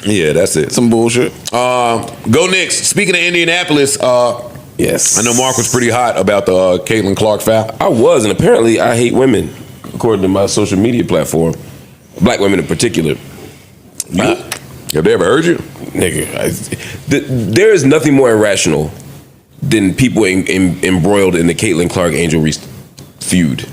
Yeah, that's it. Some bullshit. Go Knicks. Speaking of Indianapolis, yes, I know Mark was pretty hot about the Caitlin Clark foul. I was, and apparently I hate women, according to my social media platform. Black women in particular. Have they ever heard you? Nigga, there is nothing more irrational than people embroiled in the Caitlin Clark Angel Reese feud,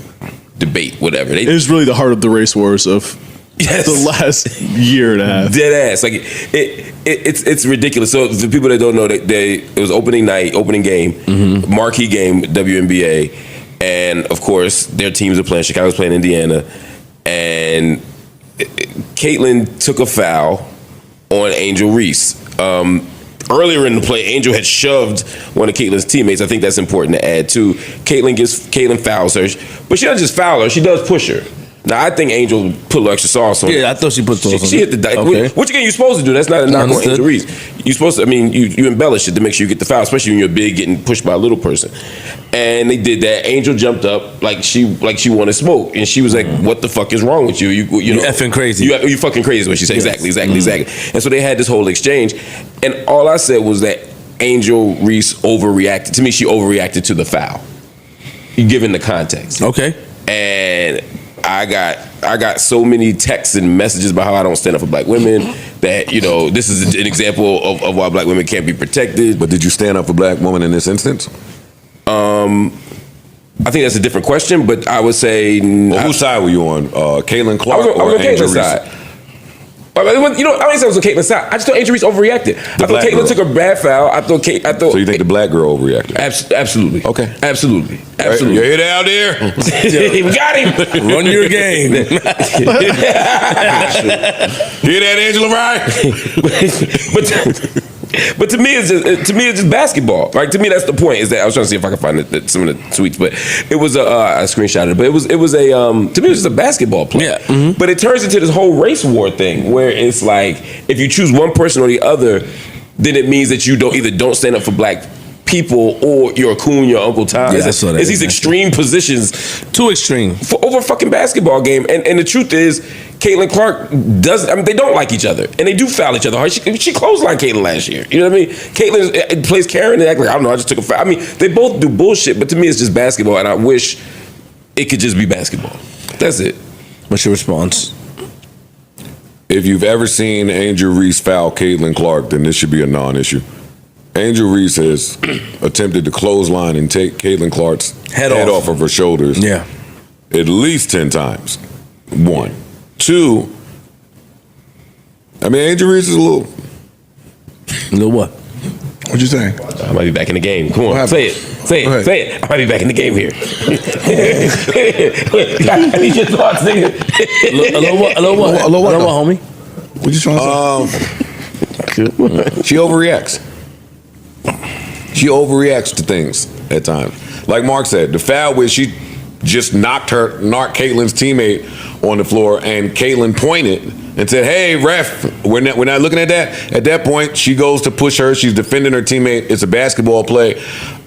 debate, whatever. It is really the heart of the race wars of the last year and a half. Dead ass. Like it's ridiculous. So the people that don't know, it was opening night, opening game, marquee game, WNBA, and of course their teams are playing. Chicago's playing Indiana, and Caitlin took a foul on Angel Reese. Earlier in the play, Angel had shoved one of Caitlin's teammates. I think that's important to add too. Caitlin fouls her, but she doesn't just foul her; she does push her. Now I think Angel put a little extra sauce on. Yeah, I thought she put sauce on. She hit the dice. Okay. What you supposed to do? That's not a knock on Angel Reese. You supposed to. I mean, you embellish it to make sure you get the foul, especially when you're big, getting pushed by a little person. And they did that. Angel jumped up like she wanted smoke, and she was like, "What the fuck is wrong with you? You know, effing crazy. You fucking crazy." Is what she said. Yes. Exactly. And so they had this whole exchange, and all I said was that Angel Reese overreacted. To me, she overreacted to the foul, given the context. Okay. And I got so many texts and messages about how I don't stand up for black women, that, this is an example of why black women can't be protected. But did you stand up for black women in this instance? I think that's a different question, but I would say... Well, whose side were you on? Caitlin Clark I was on Caitlin's side. I didn't say I was on Caitlin's side. I just thought Angel Reese overreacted. I thought Caitlin took a bad foul. I thought. So you think the black girl overreacted? Absolutely. Okay. Absolutely. You hear that out there? We got him. Run your game. Hear that, Angela Ryan? But to me, it's just basketball. Right? To me, that's the point. Is that I was trying to see if I could find some of the tweets, but it was I screenshotted it. But it was a to me, it was just a basketball play. Yeah. Mm-hmm. But it turns into this whole race war thing where it's like if you choose one person or the other, then it means that you don't stand up for black people, or you're a coon, your Uncle Tom. Yeah, it's these extreme positions. Too extreme. For over a fucking basketball game. And the truth is, Caitlin Clark they don't like each other. And they do foul each other hard. She clotheslined Caitlin last year. You know what I mean? Caitlin plays Karen and act like, I don't know, I just took a foul. I mean, they both do bullshit, but to me it's just basketball, and I wish it could just be basketball. That's it. What's your response? If you've ever seen Angel Reese foul Caitlin Clark, then this should be a non-issue. Angel Reese has attempted to clothesline and take Caitlin Clark's head off of her shoulders. Yeah. At least 10 times. 1. 2, I mean, Angel Reese is a little what? What'd you say? I might be back in the game. Come on, say it. I might be back in the game here. I need your thoughts, nigga. Hello, what, homie? What you trying to say? She overreacts. She overreacts to things at times. Like Mark said, the foul where she just knocked Caitlin's teammate on the floor, and Caitlin pointed and said, "Hey, ref, we're not looking at that." At that point, she goes to push her. She's defending her teammate. It's a basketball play.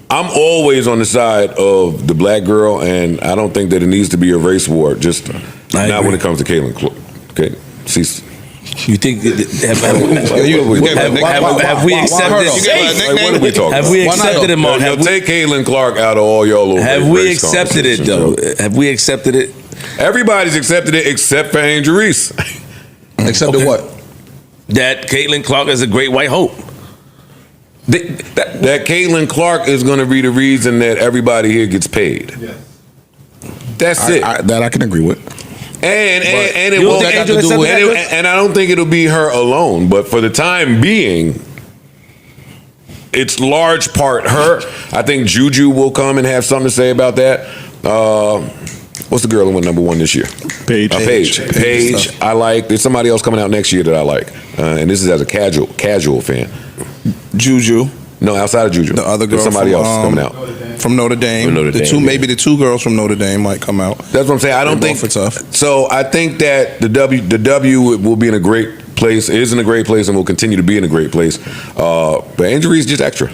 I'm always on the side of the black girl, and I don't think that it needs to be a race war. Just not when it comes to Caitlin. Okay, you think have we accepted? What are we talking have we accepted it, Mark? Take Caitlin Clark out of all y'all. Have we accepted it though? Have we accepted it? Everybody's accepted it except for Angel Reese. Accepted what? That Caitlin Clark is a great white hope. That Caitlin Clark is going to be the reason that everybody here gets paid. Yeah. That's it. That I can agree with. And it won't have to do with it. And I don't think it'll be her alone. But for the time being, it's large part her. I think Juju will come and have something to say about that. What's the girl who went number 1 this year? Paige. I like. There's somebody else coming out next year that I like. And this is as a casual fan. Juju. No, outside of Juju. The other girl. There's somebody else coming out. From Notre Dame. Maybe the 2 girls from Notre Dame might come out. That's what I'm saying. I don't think it's tough. So I think that the W will be in a great place. It is in a great place and will continue to be in a great place. But Angel Reese is just extra.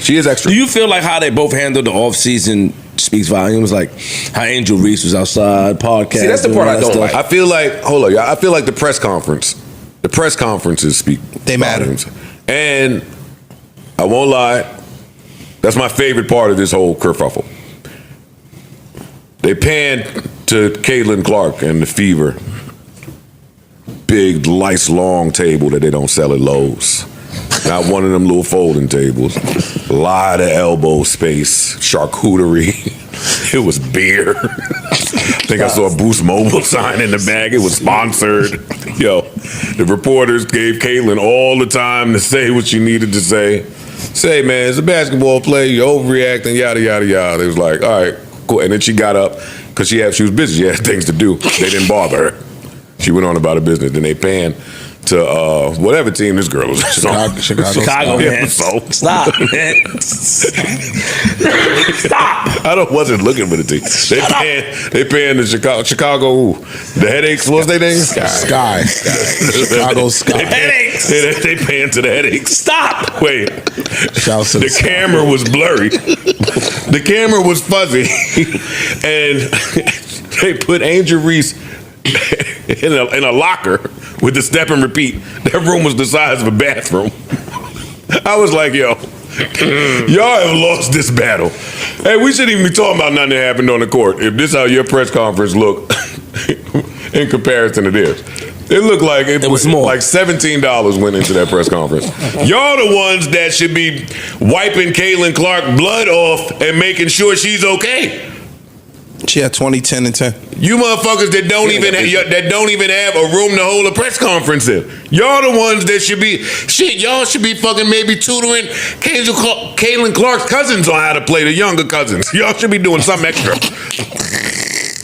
She is extra. Do you feel like how they both handled the offseason speaks volumes? Like how Angel Reese was outside, podcast. See, that's the part I don't like. I feel like the press conference the press conferences speak. They matter. volumes. And I won't lie, that's my favorite part of this whole kerfuffle. They panned to Caitlin Clark and the Fever. Big, nice, long table that they don't sell at Lowe's. Not one of them little folding tables. A lot of elbow space, charcuterie. It was beer. I think I saw a Boost Mobile sign in the bag. It was sponsored. Yo, the reporters gave Caitlin all the time to say what she needed to say. Say, man, it's a basketball play. You're overreacting, yada, yada, yada. It was like, all right, cool. And then she got up because she was busy. She had things to do. They didn't bother her. She went on about her business. Then they panned to whatever team this girl was on. Chicago, man. So. Stop, man. Stop. I wasn't looking for the team. They paying the Chicago. The Headaches. What's their name? Sky. Chicago Sky. Headaches. They paying to the Headaches. Stop. Wait. Shouts to The camera was blurry. The camera was fuzzy, and they put Angel Reese in a locker with the step and repeat. That room was the size of a bathroom. I was like, yo, y'all have lost this battle. Hey, we shouldn't even be talking about nothing that happened on the court. If this is how your press conference looked in comparison to this. It looked like it was more. Like $17 went into that press conference. Y'all the ones that should be wiping Caitlin Clark blood off and making sure she's okay. She had 20, 10, and 10. You motherfuckers that don't even have a room to hold a press conference in. Y'all the ones that should be y'all should be fucking maybe tutoring Caitlin Clark's cousins on how to play, the younger cousins. Y'all should be doing something extra.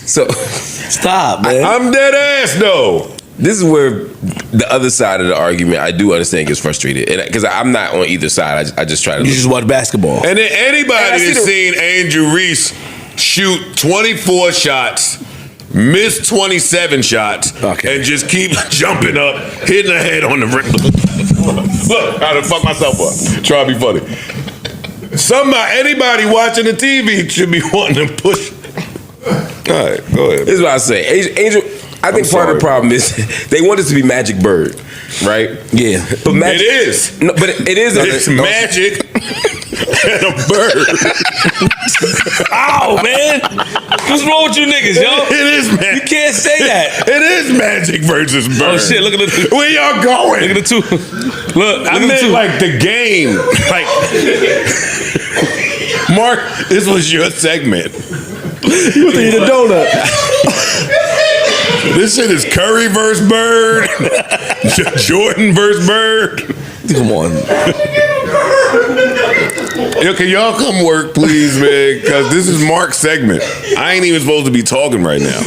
So stop, man. I'm dead ass though. This is where the other side of the argument I do understand gets frustrated, because I'm not on either side. I just try to. You just watch basketball. And then anybody that's seen Angel Reese shoot 24 shots, miss 27 shots, and just keep jumping up, hitting her head on the rim. Look, I done fucked myself up. Try to be funny. Anybody watching the TV should be wanting to push. All right, go ahead. This is what I say. Angel, I think part of the problem is they want this to be Magic Bird, right? Yeah. But it is. No, but it is. It's magic and a bird. Ow, man. What's wrong with you niggas, yo? It is magic. You can't say that. It is magic versus bird. Oh, shit. Look at the two. Where y'all going? Look at the two. Look, I meant like the game. Like, Mark, this was your segment. You was eating a donut. This shit is Curry versus Bird, Jordan versus Bird. come on. Yo, can y'all come work, please, man? Because this is Mark's segment. I ain't even supposed to be talking right now.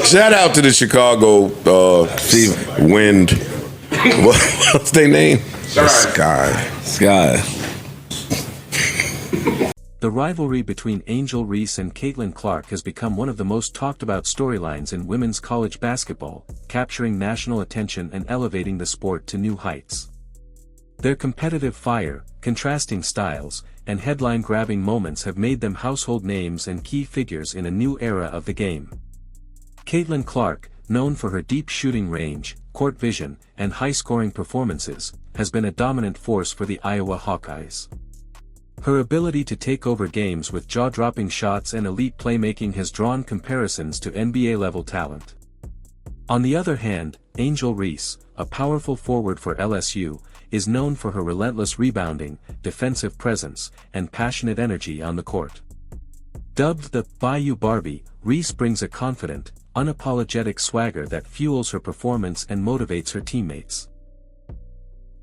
Shout out to the Chicago Wind. What's their name? Sky. The rivalry between Angel Reese and Caitlin Clark has become one of the most talked about storylines in women's college basketball, capturing national attention and elevating the sport to new heights. Their competitive fire, contrasting styles, and headline-grabbing moments have made them household names and key figures in a new era of the game. Caitlin Clark, known for her deep shooting range, court vision, and high-scoring performances, has been a dominant force for the Iowa Hawkeyes. Her ability to take over games with jaw-dropping shots and elite playmaking has drawn comparisons to NBA-level talent. On the other hand, Angel Reese, a powerful forward for LSU, is known for her relentless rebounding, defensive presence, and passionate energy on the court. Dubbed the Bayou Barbie, Reese brings a confident, unapologetic swagger that fuels her performance and motivates her teammates.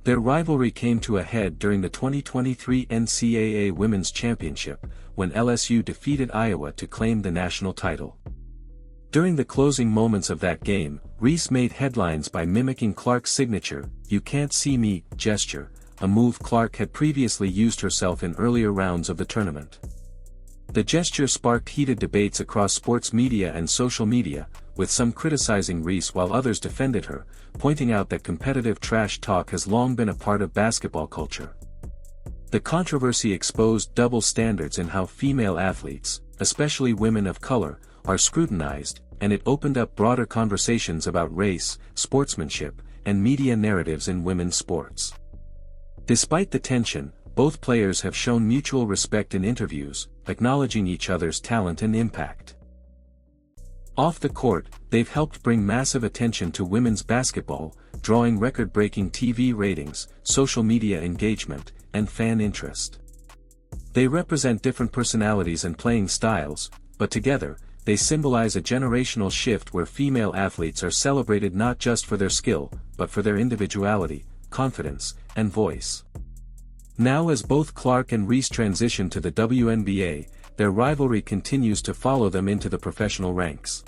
Their rivalry came to a head during the 2023 NCAA Women's Championship, when LSU defeated Iowa to claim the national title. During the closing moments of that game, Reese made headlines by mimicking Clark's signature, "You can't see me" gesture, a move Clark had previously used herself in earlier rounds of the tournament. The gesture sparked heated debates across sports media and social media, with some criticizing Reese while others defended her, pointing out that competitive trash talk has long been a part of basketball culture. The controversy exposed double standards in how female athletes, especially women of color, are scrutinized, and it opened up broader conversations about race, sportsmanship, and media narratives in women's sports. Despite the tension, both players have shown mutual respect in interviews, acknowledging each other's talent and impact. Off the court, they've helped bring massive attention to women's basketball, drawing record-breaking TV ratings, social media engagement, and fan interest. They represent different personalities and playing styles, but together, they symbolize a generational shift where female athletes are celebrated not just for their skill, but for their individuality, confidence, and voice. Now as both Clark and Reese transition to the WNBA, their rivalry continues to follow them into the professional ranks.